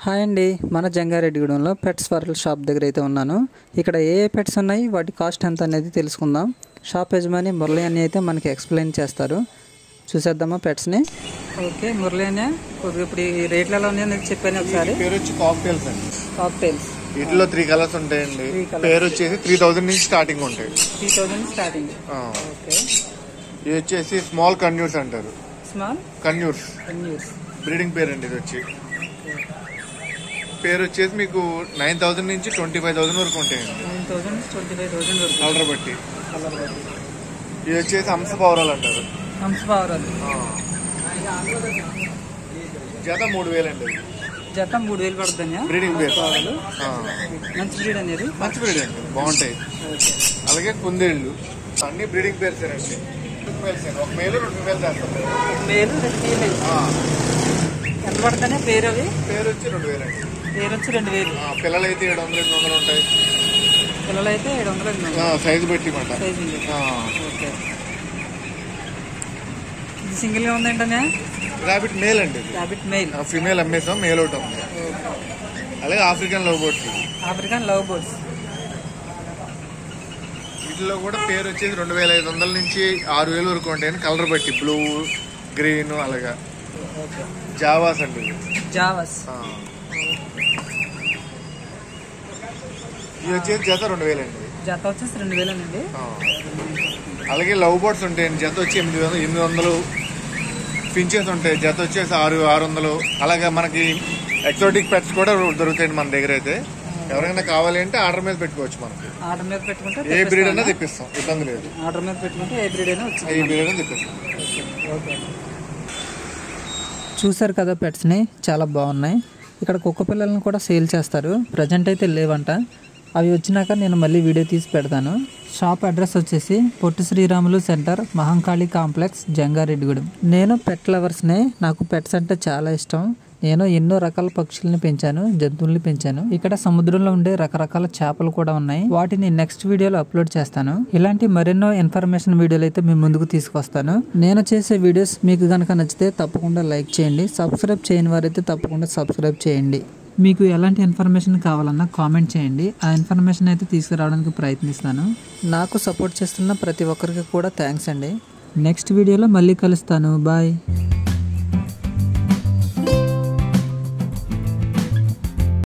Hi అండి, మన జంగారెడ్డిగూడెంలో pets world shop దగ్గర అయితే ఉన్నాను. ఇక్కడ ఏ పెట్స్ ఉన్నాయి, వాటి కాస్ట్ ఎంత అనేది తెలుసుకుందాం. షాప్ యజమాని మురళి అని అయితే మనకి ఎక్స్ప్లెయిన్ చేస్తారు. చూసేద్దామా పెట్స్ని. ఓకే మురళి అనే ఇప్పుడు ఈ రేట్లు ఎలా ఉన్నాయని చెప్పాను ఒకసారి. పేరు వచ్చి కాక్టైల్స్ అండి. కాక్టైల్స్ వీటిలో 3 కలర్స్ ఉంటాయండి. పేరు వచ్చేసి 3000 నుంచి స్టార్టింగ్ ఉంటాయి. 3000 స్టార్టింగ్. ఓకే ఇది వచ్చేసి స్మాల్ కన్యూర్స్ అంటారు. స్మాల్ కన్యూర్స్ బ్రీడింగ్ పేరు అండి. ఇది వచ్చి పేరు వచ్చేసి మీకు 9000 నుంచి 25000 వరకు ఉంటాయండి. 9000 నుంచి 25000 వరకు కలర్ బట్టి. ఇది వచ్చేసి హంసపావురాలు అంటారు. హంసపావురాలు జత 3000 అండి. జత 3000 పడుతుంది. బ్రీడింగ్ పేరు మంచి బ్రీడ్ అనేది. మంచి బ్రీడ్ అండి, బాగుంటాయి. అలాగే కుందేళ్ళు అన్ని బ్రీడింగ్ పేర్స్ అండి. ఒక మేలు 2 ఫీమేల్ చేస్తారు. మేలు 2 ఫీమేల్. ఎంత పడుతుంది పేరు? అవి పేరు వచ్చి 2000 అండి. పేరు వచ్చి 2000. పిల్లలు అయితే 700-800 ఉంటాయి. పిల్లలు అయితే 700. సైజు పెట్టి మాట. ఓకే ఇది సింగిల్ గా ఉందంటే రాబిట్ మేల్ అండి. Rabbit male. ఫీమేల్ అమ్మేసాం, మేల్ ఒకటి ఉంది. అలాగే African love birds. African love birds వీటిలో కూడా పేరు వచ్చేసి 2500 నుంచి 6000 వరకు ఉంటాయి. కలర్ బట్టి బ్లూ, గ్రీన్ అలాగా. జావాస్ అండి. జావాస్ ఇది వచ్చేసి జత 2000 అండి. జత వచ్చేసి 2000 అండి. అలాగే లవ్ బర్డ్స్ ఉంటాయండి. జత వచ్చి 800. ఫించెస్ ఉంటాయి. జత వచ్చేసి 600. అలాగే మనకి ఎక్సోటిక్ పెట్స్ కూడా దొరుకుతాయండి మన దగ్గర అయితే. ఎవరైనా కావాలి అంటే ఆర్డర్ మీద పెట్టుకోవచ్చు. మనకి ఆర్డర్ మీద పెట్టుకుంటే ఏ బ్రీడ్ అయినా తెప్పిస్తాం, ఇబ్బంది లేదు. ఆర్డర్ మీద పెట్టుకుంటే ఏ బ్రీడ్ అయినా తెప్పిస్తాం. చూసారు కదా పెట్స్ని, చాలా బాగున్నాయి. ఇక్కడ కుక్క పిల్లలను కూడా సేల్ చేస్తారు. ప్రజెంట్ అయితే లేవంట. అవి వచ్చినాక నేను మళ్ళీ వీడియో తీసి పెడతాను. షాప్ అడ్రస్ వచ్చేసి పొట్టి శ్రీరాములు సెంటర్, మహంకాళి కాంప్లెక్స్, జంగారెడ్డిగూడెం. నేను పెట్ లవర్స్నే. నాకు పెట్స్ అంటే చాలా ఇష్టం. నేను ఎన్నో రకాల పక్షుల్ని పెంచాను, జంతువుల్ని పెంచాను. ఇక్కడ సముద్రంలో ఉండే రకరకాల చేపలు కూడా ఉన్నాయి. వాటిని నెక్స్ట్ వీడియోలో అప్లోడ్ చేస్తాను. ఇలాంటి మరెన్నో ఇన్ఫర్మేషన్ వీడియోలు అయితే మీ ముందుకు తీసుకొస్తాను. నేను చేసే వీడియోస్ మీకు గనక నచ్చితే తప్పకుండా లైక్ చేయండి. సబ్స్క్రైబ్ చేయని వారైతే తప్పకుండా సబ్స్క్రైబ్ చేయండి. మీకు ఎలాంటి ఇన్ఫర్మేషన్ కావాలన్నా కామెంట్ చేయండి. ఆ ఇన్ఫర్మేషన్ అయితే తీసుకురావడానికి ప్రయత్నిస్తాను. నాకు సపోర్ట్ చేస్తున్న ప్రతి ఒక్కరికి కూడా థ్యాంక్స్ అండి. నెక్స్ట్ వీడియోలో మళ్ళీ కలుస్తాను. బాయ్.